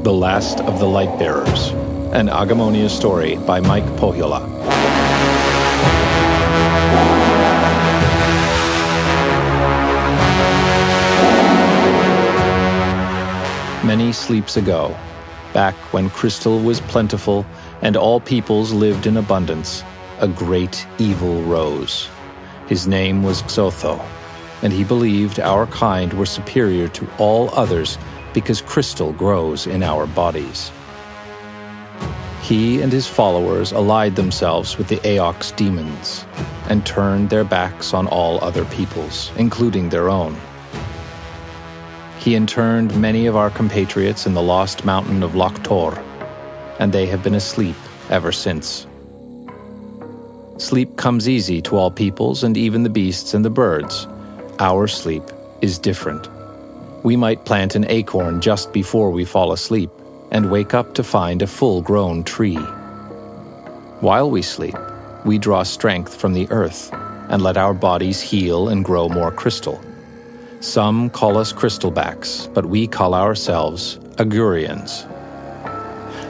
The Last of the Lightbearers, an Agemonia story by Pohjola. Many sleeps ago, back when crystal was plentiful and all peoples lived in abundance, a great evil rose. His name was Xotho, and he believed our kind were superior to all others because crystal grows in our bodies. He and his followers allied themselves with the Aox demons and turned their backs on all other peoples, including their own. He interned many of our compatriots in the lost mountain of Tor, and they have been asleep ever since. Sleep comes easy to all peoples and even the beasts and the birds. Our sleep is different. We might plant an acorn just before we fall asleep and wake up to find a full-grown tree. While we sleep, we draw strength from the earth and let our bodies heal and grow more crystal. Some call us crystalbacks, but we call ourselves Agurians.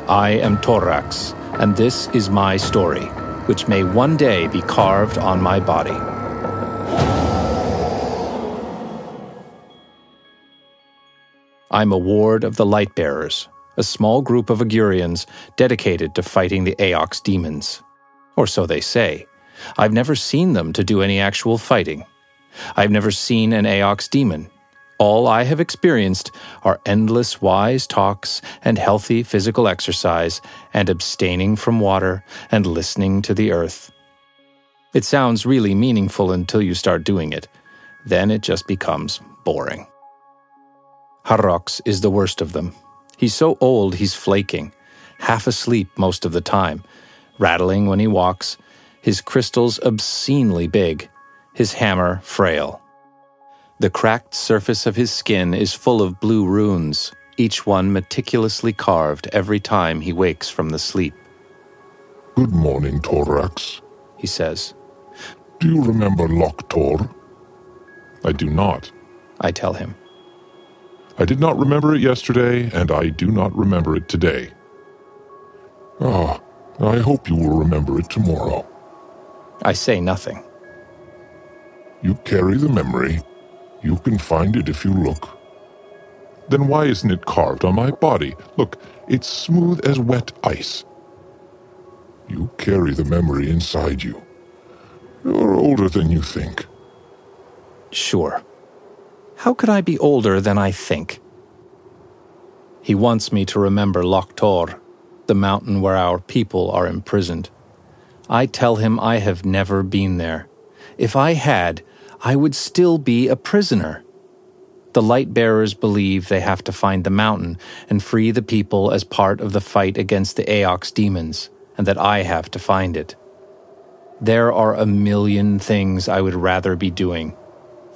I am Torrax, and this is my story, which may one day be carved on my body. I'm a ward of the Lightbearers, a small group of Agurians dedicated to fighting the Aox demons. Or so they say. I've never seen them to do any actual fighting. I've never seen an Aox demon. All I have experienced are endless wise talks and healthy physical exercise and abstaining from water and listening to the earth. It sounds really meaningful until you start doing it. Then it just becomes boring. Torrax is the worst of them. He's so old he's flaking, half asleep most of the time, rattling when he walks, his crystals obscenely big, his hammer frail. The cracked surface of his skin is full of blue runes, each one meticulously carved every time he wakes from the sleep. "Good morning, Torrax," he says. "Do you remember Tor?" "I do not," I tell him. "I did not remember it yesterday, and I do not remember it today. I hope you will remember it tomorrow." I say nothing. "You carry the memory. You can find it if you look." "Then why isn't it carved on my body? Look, it's smooth as wet ice." "You carry the memory inside you. You're older than you think." Sure. How could I be older than I think? He wants me to remember Tor, the mountain where our people are imprisoned. I tell him I have never been there. If I had, I would still be a prisoner. The Lightbearers believe they have to find the mountain and free the people as part of the fight against the Aox demons, and that I have to find it. There are a million things I would rather be doing.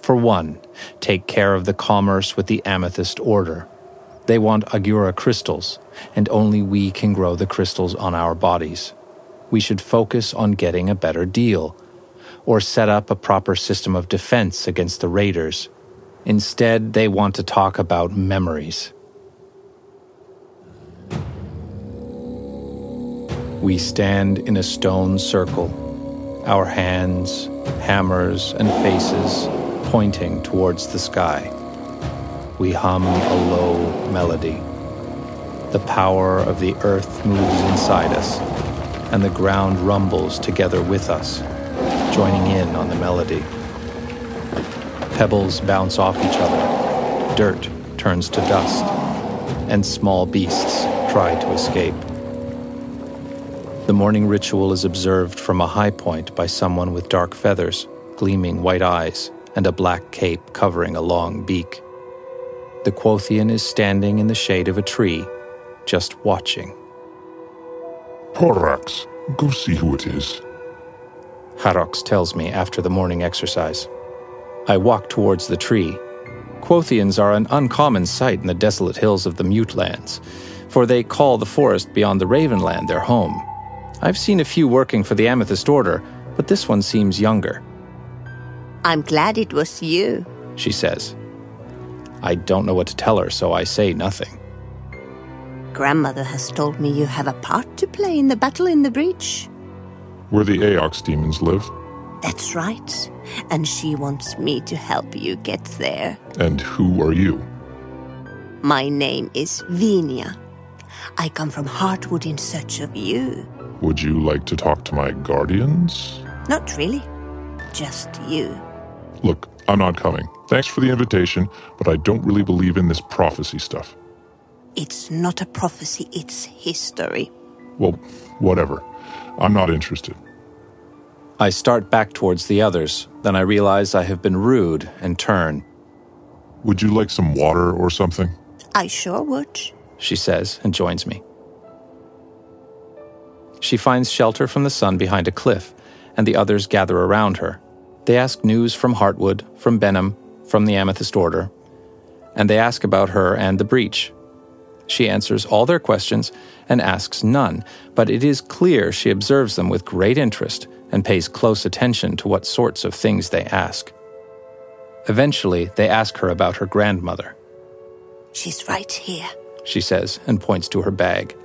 For one, take care of the commerce with the Amethyst Order. They want Agura crystals, and only we can grow the crystals on our bodies. We should focus on getting a better deal, or set up a proper system of defense against the raiders. Instead, they want to talk about memories. We stand in a stone circle, our hands, hammers, and faces pointing towards the sky. We hum a low melody. The power of the earth moves inside us, and the ground rumbles together with us, joining in on the melody. Pebbles bounce off each other, dirt turns to dust, and small beasts try to escape. The morning ritual is observed from a high point by someone with dark feathers, gleaming white eyes, and a black cape covering a long beak. The Quothian is standing in the shade of a tree, just watching. "Torrax, go see who it is," Torrax tells me after the morning exercise. I walk towards the tree. Quothians are an uncommon sight in the desolate hills of the Mute Lands, for they call the forest beyond the Ravenland their home. I've seen a few working for the Amethyst Order, but this one seems younger. "I'm glad it was you," she says. I don't know what to tell her, so I say nothing. grandmother has told me you have a part to play in the battle in the breach. Where the Aox demons live? That's right. And she wants me to help you get there. And who are you? My name is Vinia. I come from Heartwood in search of you. Would you like to talk to my guardians? Not really. Just you. Look, I'm not coming. Thanks for the invitation, but I don't really believe in this prophecy stuff. It's not a prophecy, it's history. Well, whatever. I'm not interested. I start back towards the others, then I realize I have been rude and turn. Would you like some water or something? I sure would, she says and joins me. She finds shelter from the sun behind a cliff, and the others gather around her. They ask news from Heartwood, from Benham, from the Amethyst Order, and they ask about her and the breach. She answers all their questions and asks none, but it is clear she observes them with great interest and pays close attention to what sorts of things they ask. Eventually, they ask her about her grandmother. She's right here, she says and points to her bag.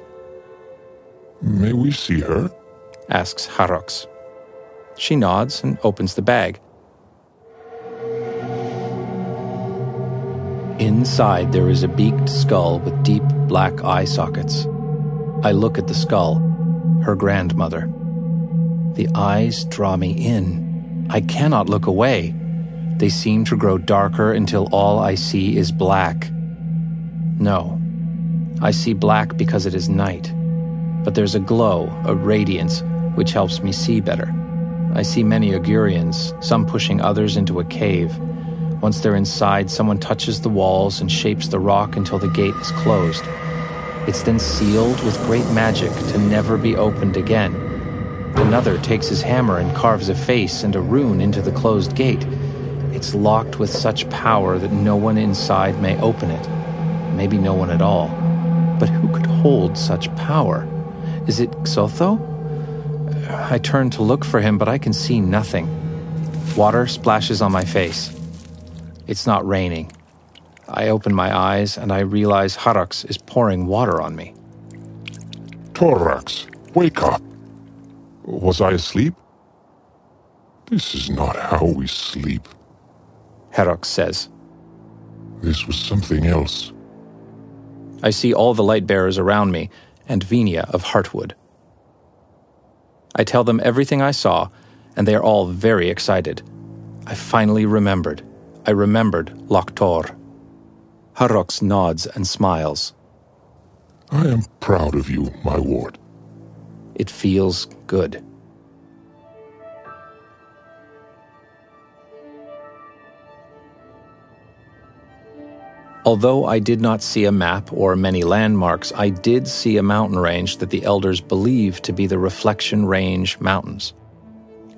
May we see her? Asks Torrax. She nods and opens the bag. Inside there is a beaked skull with deep black eye sockets. I look at the skull, her grandmother. The eyes draw me in. I cannot look away. They seem to grow darker until all I see is black. No, I see black because it is night. But there's a glow, a radiance, which helps me see better. I see many Augurians, some pushing others into a cave. Once they're inside, someone touches the walls and shapes the rock until the gate is closed. It's then sealed with great magic to never be opened again. Another takes his hammer and carves a face and a rune into the closed gate. It's locked with such power that no one inside may open it. Maybe no one at all. But who could hold such power? Is it Xotho? I turn to look for him, but I can see nothing. Water splashes on my face. It's not raining. I open my eyes and I realize Torrax is pouring water on me. Torrax, wake up! Was I asleep? This is not how we sleep, Torrax says. This was something else. I see all the Lightbearers around me and Vinia of Heartwood. I tell them everything I saw, and they are all very excited. I finally remembered. I remembered Loktor. Torrax nods and smiles. I am proud of you, my ward. It feels good. Although I did not see a map or many landmarks, I did see a mountain range that the elders believe to be the Reflection Range Mountains.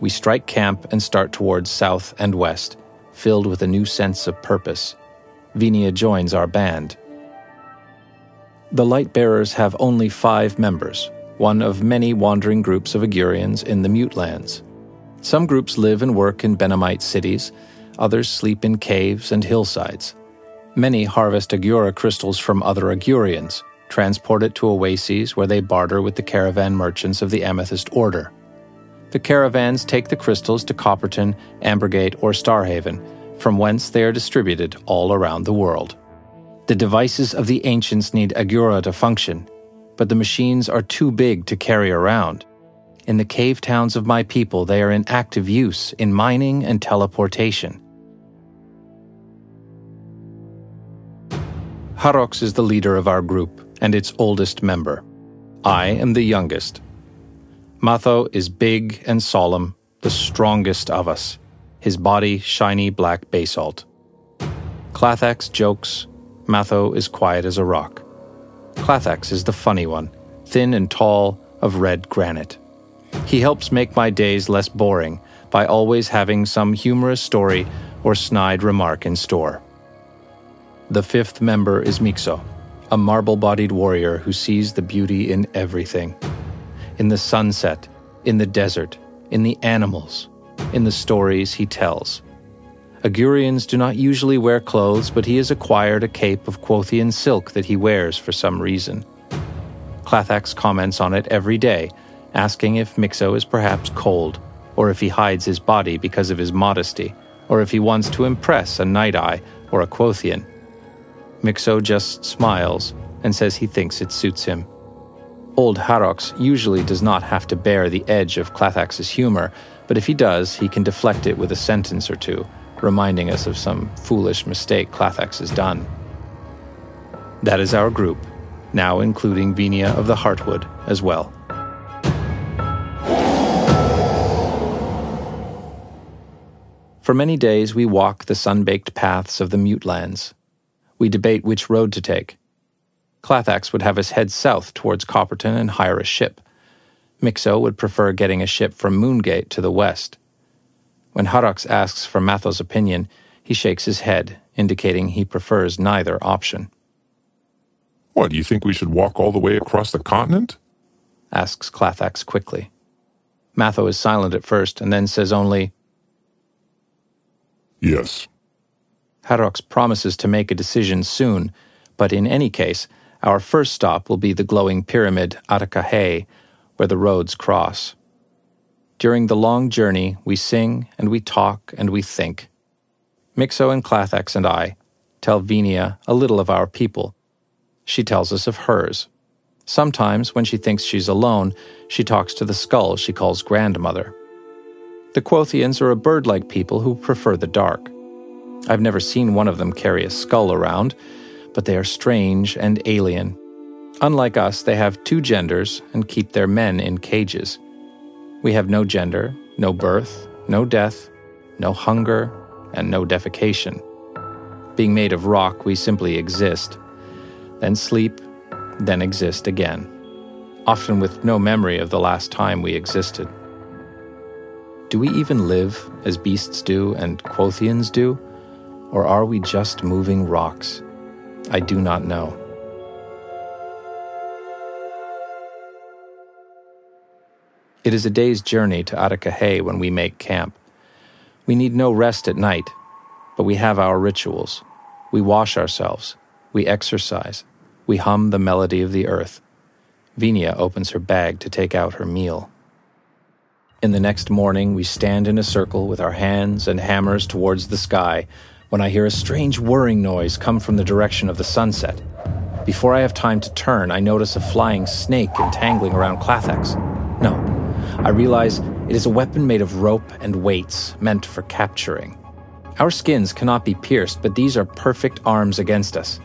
We strike camp and start towards south and west, filled with a new sense of purpose. Vinia joins our band. The Lightbearers have only 5 members, one of many wandering groups of Augurians in the Mute Lands. Some groups live and work in Benhamite cities, others sleep in caves and hillsides. Many harvest Agura crystals from other Augurians, transport it to oases where they barter with the caravan merchants of the Amethyst Order. The caravans take the crystals to Copperton, Ambergate, or Starhaven, from whence they are distributed all around the world. The devices of the ancients need Agura to function, but the machines are too big to carry around. In the cave towns of my people, they are in active use in mining and teleportation. Torrax is the leader of our group and its oldest member. I am the youngest. Matho is big and solemn, the strongest of us, his body shiny black basalt. Clathax jokes, Matho is quiet as a rock. Clathax is the funny one, thin and tall, of red granite. He helps make my days less boring by always having some humorous story or snide remark in store. The 5th member is Mixo, a marble-bodied warrior who sees the beauty in everything. In the sunset, in the desert, in the animals, in the stories he tells. Augurians do not usually wear clothes, but he has acquired a cape of Quothian silk that he wears for some reason. Clathax comments on it every day, asking if Mixo is perhaps cold, or if he hides his body because of his modesty, or if he wants to impress a Night-Eye or a Quothian. Mixo just smiles and says he thinks it suits him. Old Harox usually does not have to bear the edge of Clathax's humor, but if he does, he can deflect it with a sentence or two, reminding us of some foolish mistake Clathax has done. That is our group, now including Venia of the Heartwood as well. For many days we walk the sun-baked paths of the Mute Lands. We debate which road to take. Clathax would have us head south towards Copperton and hire a ship. Mixo would prefer getting a ship from Moongate to the west. When Harox asks for Matho's opinion, he shakes his head, indicating he prefers neither option. What, do you think we should walk all the way across the continent? Asks Clathax quickly. Matho is silent at first and then says only, Yes. Harox promises to make a decision soon, but in any case, our first stop will be the glowing pyramid Atakahe, where the roads cross. During the long journey, we sing and we talk and we think. Mixo and Clathax and I tell Venia a little of our people. She tells us of hers. Sometimes, when she thinks she's alone, she talks to the skull she calls grandmother. The Quothians are a bird-like people who prefer the dark. I've never seen one of them carry a skull around, but they are strange and alien. Unlike us, they have two genders and keep their men in cages. We have no gender, no birth, no death, no hunger, and no defecation. Being made of rock, we simply exist, then sleep, then exist again, often with no memory of the last time we existed. Do we even live as beasts do and Quothians do? Or are we just moving rocks? I do not know. It is a day's journey to Atakahe when we make camp. We need no rest at night, but we have our rituals. We wash ourselves. We exercise. We hum the melody of the earth. Venia opens her bag to take out her meal. In the next morning, we stand in a circle with our hands and hammers towards the sky when I hear a strange whirring noise come from the direction of the sunset. Before I have time to turn, I notice a flying snake entangling around Clathax. No, I realize it is a weapon made of rope and weights meant for capturing. Our skins cannot be pierced, but these are perfect arms against us.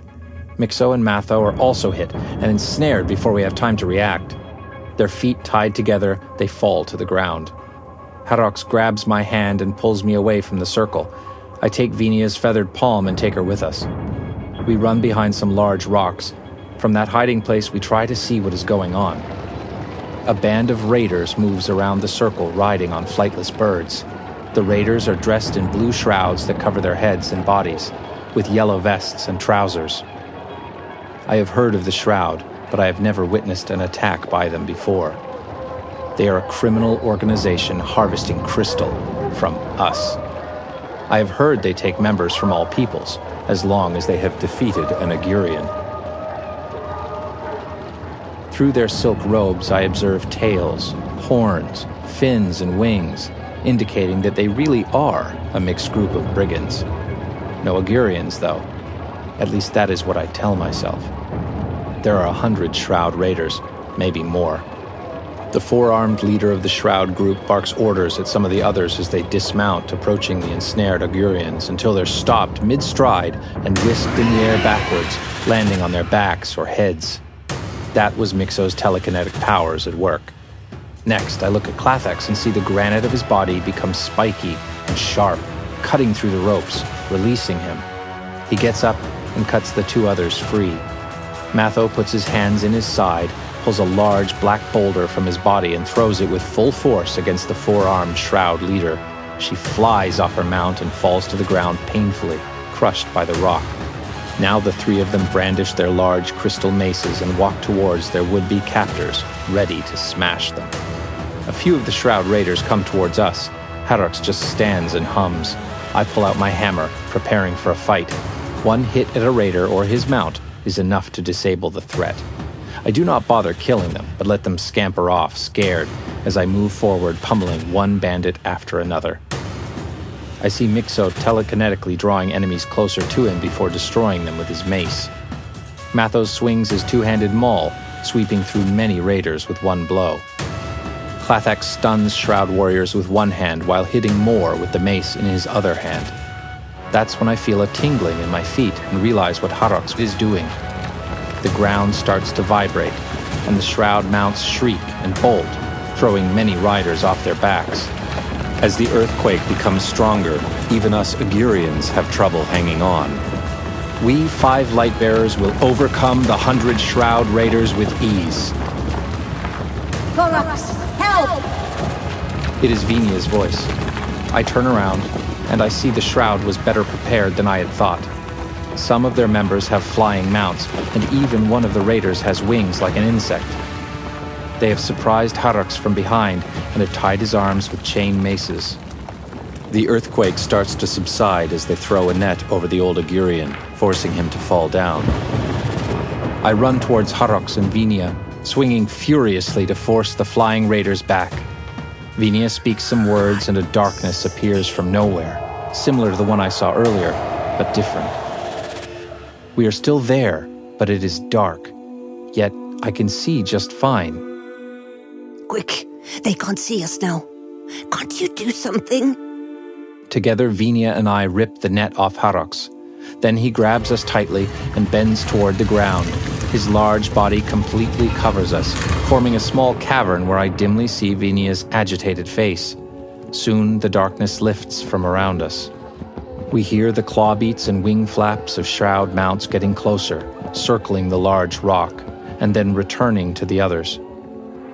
Mixo and Matho are also hit and ensnared before we have time to react. Their feet tied together, they fall to the ground. Harox grabs my hand and pulls me away from the circle. I take Venia's feathered palm and take her with us. We run behind some large rocks. From that hiding place, we try to see what is going on. A band of raiders moves around the circle riding on flightless birds. The raiders are dressed in blue shrouds that cover their heads and bodies, with yellow vests and trousers. I have heard of the Shroud, but I have never witnessed an attack by them before. They are a criminal organization harvesting crystal from us. I have heard they take members from all peoples, as long as they have defeated an Agurian. Through their silk robes, I observe tails, horns, fins, and wings, indicating that they really are a mixed group of brigands. No Agurians, though. At least that is what I tell myself. There are 100 Shroud Raiders, maybe more. The four-armed leader of the Shroud group barks orders at some of the others as they dismount, approaching the ensnared Agurians until they're stopped mid-stride and whisked in the air backwards, landing on their backs or heads. That was Mixo's telekinetic powers at work. Next, I look at Clathax and see the granite of his body become spiky and sharp, cutting through the ropes, releasing him. He gets up and cuts the two others free. Matho puts his hands in his side, pulls a large black boulder from his body and throws it with full force against the four-armed Shroud leader. She flies off her mount and falls to the ground painfully, crushed by the rock. Now the three of them brandish their large crystal maces and walk towards their would-be captors, ready to smash them. A few of the Shroud Raiders come towards us. Harox just stands and hums. I pull out my hammer, preparing for a fight. One hit at a raider or his mount is enough to disable the threat. I do not bother killing them, but let them scamper off, scared, as I move forward, pummeling one bandit after another. I see Mixo telekinetically drawing enemies closer to him before destroying them with his mace. Mathos swings his two-handed maul, sweeping through many raiders with one blow. Clathax stuns Shroud warriors with one hand while hitting more with the mace in his other hand. That's when I feel a tingling in my feet and realize what Torrax is doing. The ground starts to vibrate, and the Shroud mounts shriek and bolt, throwing many riders off their backs. As the earthquake becomes stronger, even us Agurians have trouble hanging on. We 5 Lightbearers will overcome the 100 Shroud raiders with ease. Torrax, help! It is Vinia's voice. I turn around, and I see the Shroud was better prepared than I had thought. Some of their members have flying mounts, and even one of the raiders has wings like an insect. They have surprised Torrax from behind and have tied his arms with chain maces. The earthquake starts to subside as they throw a net over the old Agurian, forcing him to fall down. I run towards Torrax and Vinia, swinging furiously to force the flying raiders back. Vinia speaks some words and a darkness appears from nowhere, similar to the one I saw earlier, but different. We are still there, but it is dark, yet I can see just fine. Quick, they can't see us now. Can't you do something? Together, Vinia and I rip the net off Torrax. Then he grabs us tightly and bends toward the ground. His large body completely covers us, forming a small cavern where I dimly see Vinia's agitated face. Soon, the darkness lifts from around us. We hear the claw beats and wing flaps of Shroud mounts getting closer, circling the large rock, and then returning to the others.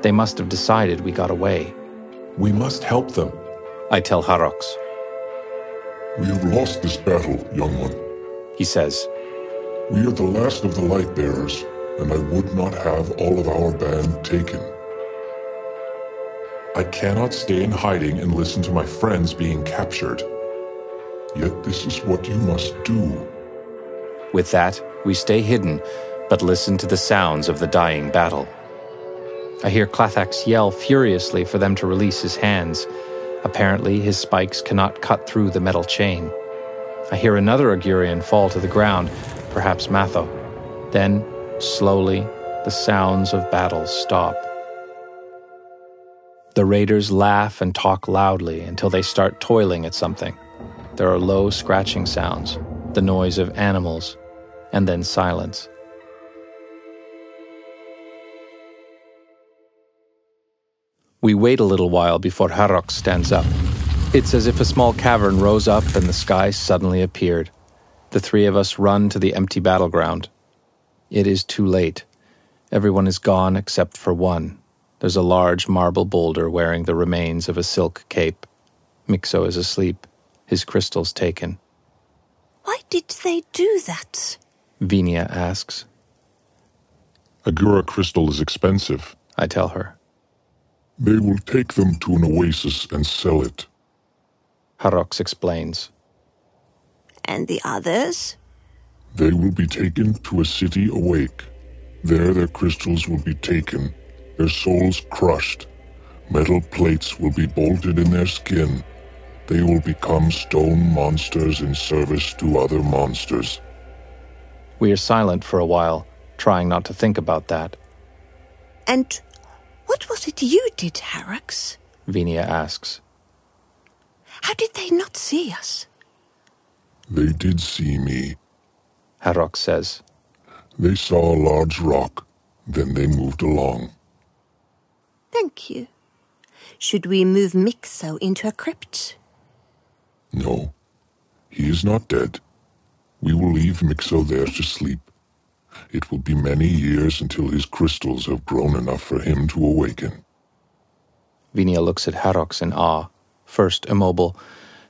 They must have decided we got away. We must help them, I tell Torrax. We have lost this battle, young one. He says. We are the last of the Lightbearers, and I would not have all of our band taken. I cannot stay in hiding and listen to my friends being captured. Yet this is what you must do. With that, we stay hidden, but listen to the sounds of the dying battle. I hear Clathax yell furiously for them to release his hands. Apparently, his spikes cannot cut through the metal chain. I hear another Agurian fall to the ground, perhaps Matho. Then, slowly, the sounds of battle stop. The raiders laugh and talk loudly until they start toiling at something. There are low scratching sounds, the noise of animals, and then silence. We wait a little while before Torrax stands up. It's as if a small cavern rose up and the sky suddenly appeared. The 3 of us run to the empty battleground. It is too late. Everyone is gone except for one. There's a large marble boulder wearing the remains of a silk cape. Mixo is asleep, his crystals taken. Why did they do that? Vinia asks. Agura crystal is expensive, I tell her. They will take them to an oasis and sell it. Torrax explains. And the others? They will be taken to a city awake. There their crystals will be taken, their souls crushed. Metal plates will be bolted in their skin. They will become stone monsters in service to other monsters. We are silent for a while, trying not to think about that. And what was it you did, Torrax? Vinia asks. How did they not see us? They did see me. Torrax says. They saw a large rock, then they moved along. Thank you. Should we move Mixo into a crypt? No, he is not dead. We will leave Mixo there to sleep. It will be many years until his crystals have grown enough for him to awaken. Vinia looks at Torrax in awe, first immobile,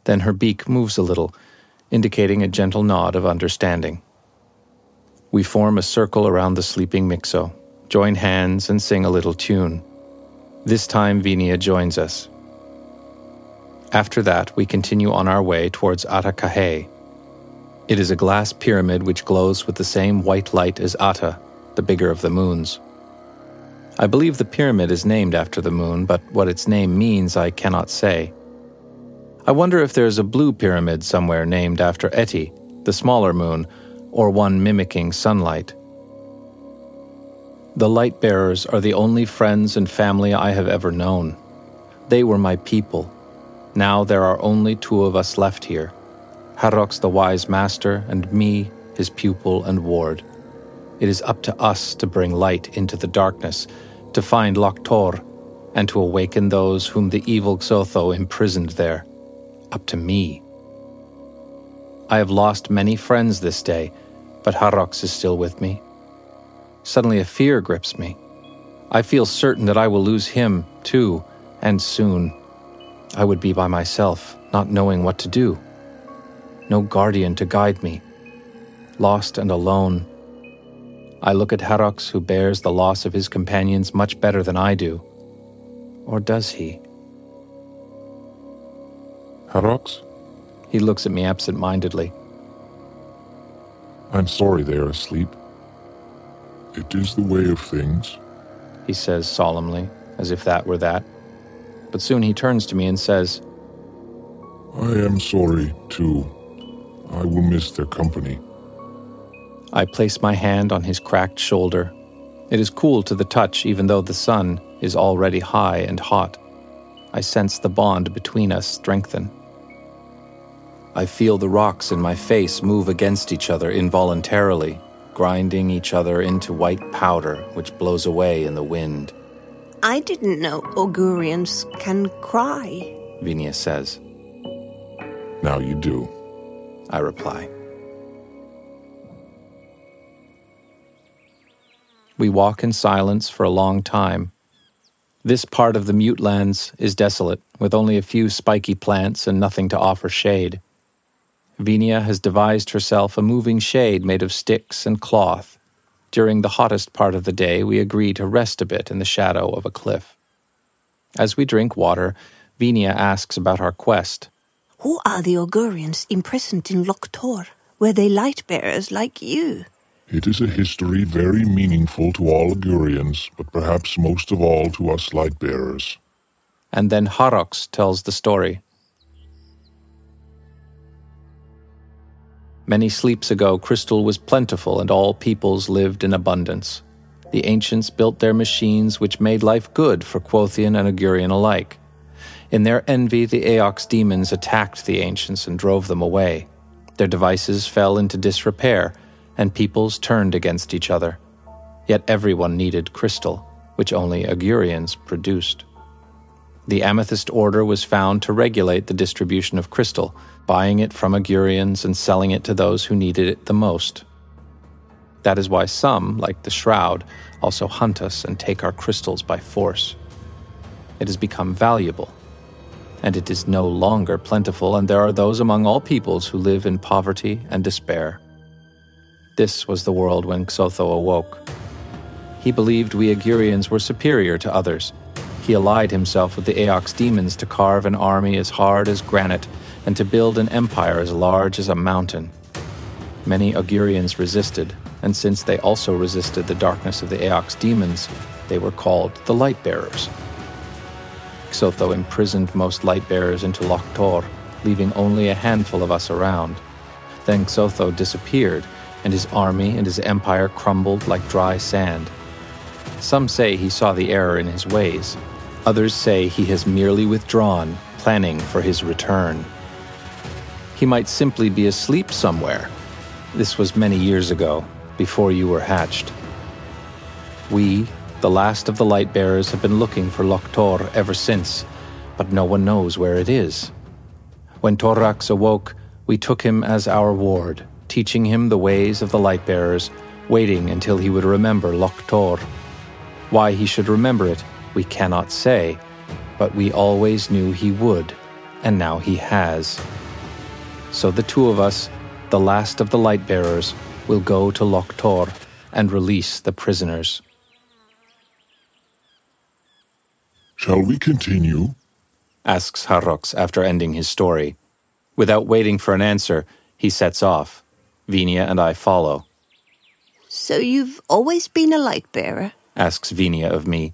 then her beak moves a little, indicating a gentle nod of understanding. We form a circle around the sleeping Mixo, join hands and sing a little tune. This time Vinia joins us. After that, we continue on our way towards Atakahe. It is a glass pyramid which glows with the same white light as Ata, the bigger of the moons. I believe the pyramid is named after the moon, but what its name means I cannot say. I wonder if there's a blue pyramid somewhere named after Eti, the smaller moon, or one mimicking sunlight. The Lightbearers are the only friends and family I have ever known. They were my people. Now there are only two of us left here, Harrox the wise master and me, his pupil and ward. It is up to us to bring light into the darkness, to find Loktor, and to awaken those whom the evil Xotho imprisoned there. Up to me. I have lost many friends this day, but Harrox is still with me. Suddenly a fear grips me. I feel certain that I will lose him, too, and soon. I would be by myself, not knowing what to do. No guardian to guide me. Lost and alone. I look at Harrox, who bears the loss of his companions much better than I do. Or does he? Harrox? He looks at me absent-mindedly. I'm sorry they are asleep. It is the way of things, he says solemnly, as if that were that. But soon he turns to me and says, I am sorry, too. I will miss their company. I place my hand on his cracked shoulder. It is cool to the touch, even though the sun is already high and hot. I sense the bond between us strengthen. I feel the rocks in my face move against each other involuntarily, grinding each other into white powder, which blows away in the wind. I didn't know Augurians can cry, Vinia says. Now you do, I reply. We walk in silence for a long time. This part of the Mute Lands is desolate, with only a few spiky plants and nothing to offer shade. Vinia has devised herself a moving shade made of sticks and cloth. During the hottest part of the day, we agree to rest a bit in the shadow of a cliff. As we drink water, Vinia asks about our quest. Who are the Augurians imprisoned in Loktor? Were they Lightbearers like you? It is a history very meaningful to all Augurians, but perhaps most of all to us Lightbearers. And then Harrox tells the story. Many sleeps ago, crystal was plentiful and all peoples lived in abundance. The ancients built their machines which made life good for Quothian and Augurian alike. In their envy, the Aox demons attacked the ancients and drove them away. Their devices fell into disrepair, and peoples turned against each other. Yet everyone needed crystal, which only Augurians produced. The Amethyst Order was found to regulate the distribution of crystal, buying it from Augurians and selling it to those who needed it the most. That is why some, like the Shroud, also hunt us and take our crystals by force. It has become valuable, and it is no longer plentiful, and there are those among all peoples who live in poverty and despair. This was the world when Xotho awoke. He believed we Augurians were superior to others. He allied himself with the Aox demons to carve an army as hard as granite and to build an empire as large as a mountain. Many Augurians resisted, and since they also resisted the darkness of the Aox demons, they were called the Lightbearers. Xotho imprisoned most Lightbearers into Loktor, leaving only a handful of us around. Then Xotho disappeared, and his army and his empire crumbled like dry sand. Some say he saw the error in his ways. Others say he has merely withdrawn, planning for his return. He might simply be asleep somewhere. This was many years ago, before you were hatched. We, the last of the Lightbearers, have been looking for Loktor ever since, but no one knows where it is. When Torrax awoke, we took him as our ward, teaching him the ways of the Lightbearers, waiting until he would remember Loktor. Why he should remember it, we cannot say, but we always knew he would, and now he has. So the two of us, the last of the Lightbearers, will go to Loktor and release the prisoners. Shall we continue? Asks Harrox after ending his story. Without waiting for an answer, he sets off. Vinia and I follow. So you've always been a Lightbearer? asks Vinia of me.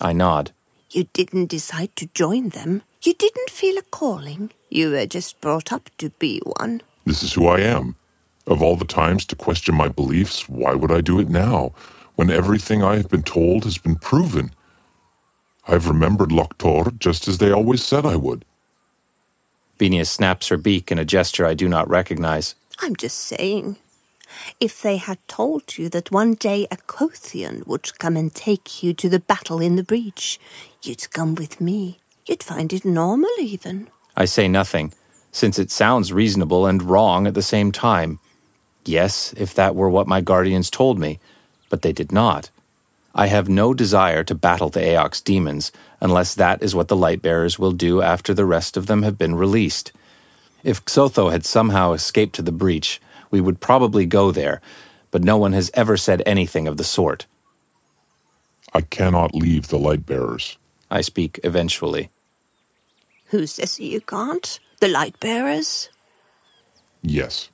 I nod. You didn't decide to join them. You didn't feel a calling. You were just brought up to be one. This is who I am. Of all the times to question my beliefs, why would I do it now, when everything I have been told has been proven? I've remembered Loktor just as they always said I would. Vinia snaps her beak in a gesture I do not recognize. I'm just saying. If they had told you that one day a Kothian would come and take you to the battle in the breach, you'd come with me. You'd find it normal even. I say nothing, since it sounds reasonable and wrong at the same time. Yes, if that were what my guardians told me, but they did not. I have no desire to battle the Aox demons, unless that is what the Lightbearers will do after the rest of them have been released. If Xotho had somehow escaped to the breach, we would probably go there, but no one has ever said anything of the sort. I cannot leave the Lightbearers. I speak eventually. Who says you can't? The Lightbearers? Yes.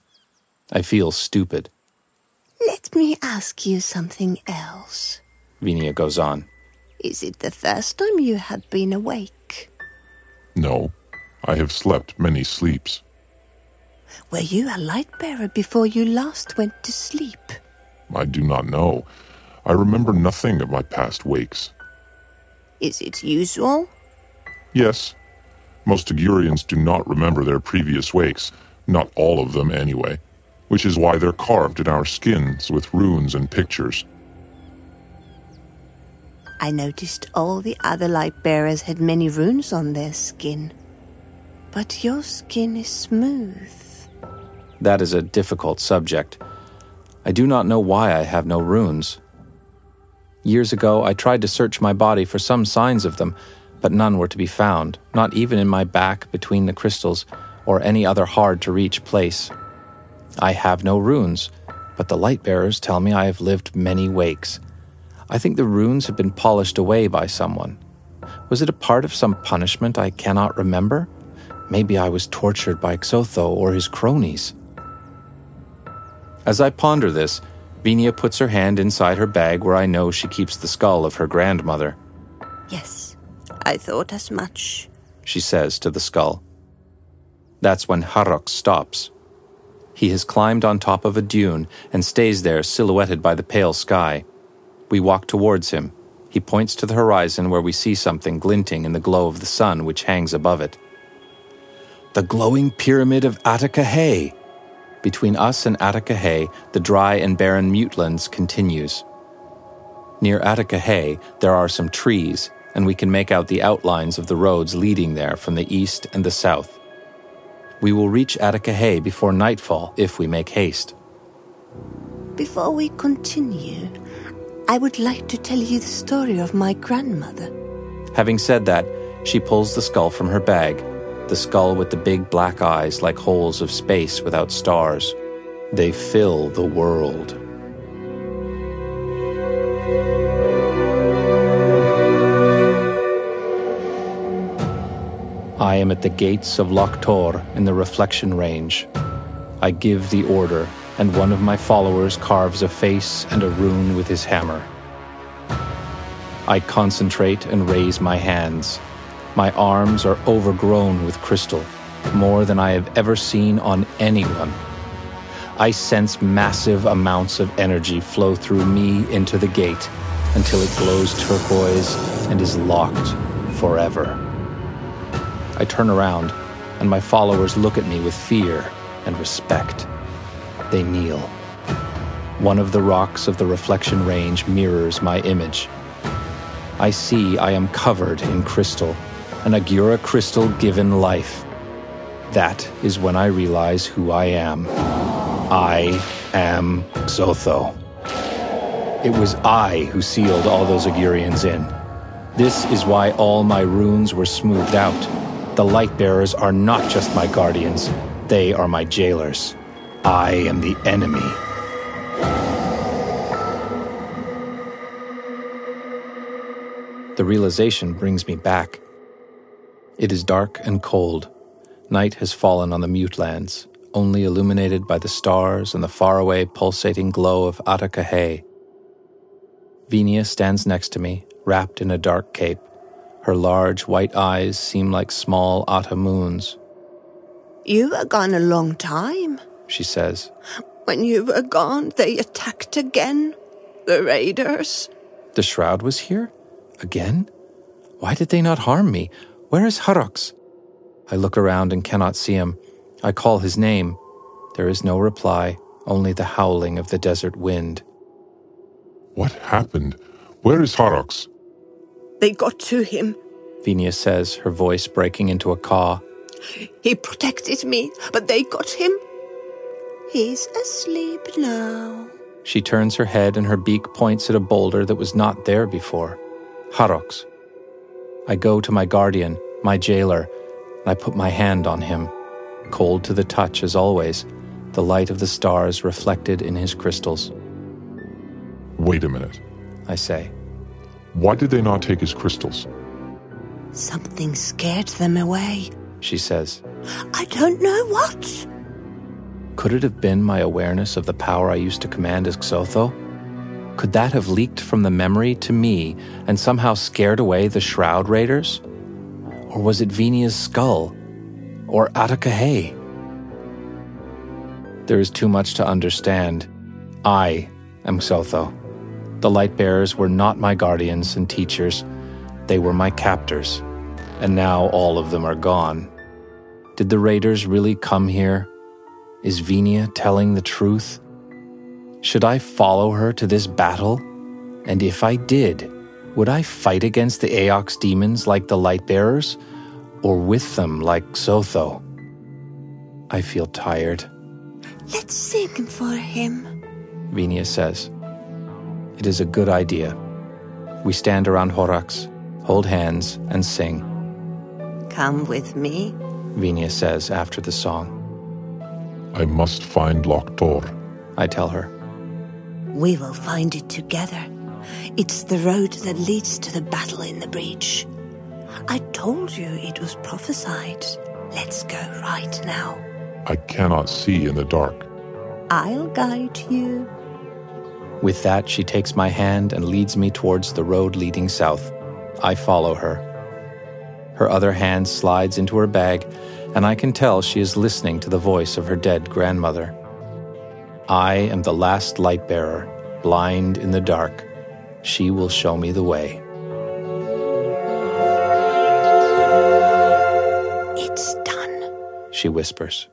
I feel stupid. Let me ask you something else. Vinia goes on. Is it the first time you have been awake? No, I have slept many sleeps. Were you a Lightbearer before you last went to sleep? I do not know. I remember nothing of my past wakes. Is it usual? Yes. Most Agurians do not remember their previous wakes, not all of them anyway, which is why they're carved in our skins with runes and pictures. I noticed all the other Lightbearers had many runes on their skin. But your skin is smooth. That is a difficult subject. I do not know why I have no runes. Years ago, I tried to search my body for some signs of them, but none were to be found, not even in my back between the crystals, or any other hard-to-reach place. I have no runes, but the Lightbearers tell me I have lived many wakes. I think the runes have been polished away by someone. Was it a part of some punishment I cannot remember? Maybe I was tortured by Xotho or his cronies. As I ponder this, Vinia puts her hand inside her bag where I know she keeps the skull of her grandmother. Yes, I thought as much, she says to the skull. That's when Harrox stops. He has climbed on top of a dune and stays there silhouetted by the pale sky. We walk towards him. He points to the horizon where we see something glinting in the glow of the sun which hangs above it. The glowing pyramid of Atakahe! Between us and Atakahe, the dry and barren Mutelands continues. Near Atakahe, there are some trees, and we can make out the outlines of the roads leading there from the east and the south. We will reach Atakahe before nightfall if we make haste. Before we continue, I would like to tell you the story of my grandmother. Having said that, she pulls the skull from her bag, the skull with the big black eyes like holes of space without stars. They fill the world. I am at the gates of Loktor in the reflection range. I give the order, and one of my followers carves a face and a rune with his hammer. I concentrate and raise my hands. My arms are overgrown with crystal, more than I have ever seen on anyone. I sense massive amounts of energy flow through me into the gate until it glows turquoise and is locked forever. I turn around, and my followers look at me with fear and respect. They kneel. One of the rocks of the reflection range mirrors my image. I see I am covered in crystal, an Agura crystal given life. That is when I realize who I am. I am Xotho. It was I who sealed all those Agurians in. This is why all my runes were smoothed out. The Lightbearers are not just my guardians, they are my jailers. I am the enemy. The realization brings me back. It is dark and cold. Night has fallen on the Mutelands, only illuminated by the stars and the faraway pulsating glow of Atakahe. Venia stands next to me, wrapped in a dark cape. Her large white eyes seem like small Ata moons. You were gone a long time, she says. When you were gone, they attacked again. The raiders. The shroud was here? Again? Why did they not harm me? Where is Torrax? I look around and cannot see him. I call his name. There is no reply, only the howling of the desert wind. What happened? Where is Torrax? They got to him, Venia says, her voice breaking into a caw. He protected me, but they got him. He's asleep now. She turns her head and her beak points at a boulder that was not there before. Torrax. I go to my guardian, my jailer, and I put my hand on him. Cold to the touch as always, the light of the stars reflected in his crystals. Wait a minute, I say. Why did they not take his crystals? Something scared them away, she says. I don't know what. Could it have been my awareness of the power I used to command as Xotho? Could that have leaked from the memory to me and somehow scared away the Shroud Raiders? Or was it Venia's skull? Or Atakahe? There is too much to understand. I am Xotho. The Lightbearers were not my guardians and teachers. They were my captors. And now all of them are gone. Did the Raiders really come here? Is Venia telling the truth? Should I follow her to this battle? And if I did, would I fight against the Aox demons like the Lightbearers? Or with them like Xotho? I feel tired. Let's sing for him, Venia says. It is a good idea. We stand around Torrax, hold hands, and sing. Come with me, Venia says after the song. I must find Loch Tor, I tell her. We will find it together. It's the road that leads to the battle in the breach. I told you it was prophesied. Let's go right now. I cannot see in the dark. I'll guide you. With that, she takes my hand and leads me towards the road leading south. I follow her. Her other hand slides into her bag, and I can tell she is listening to the voice of her dead grandmother. I am the last Lightbearer, blind in the dark. She will show me the way. It's done, she whispers.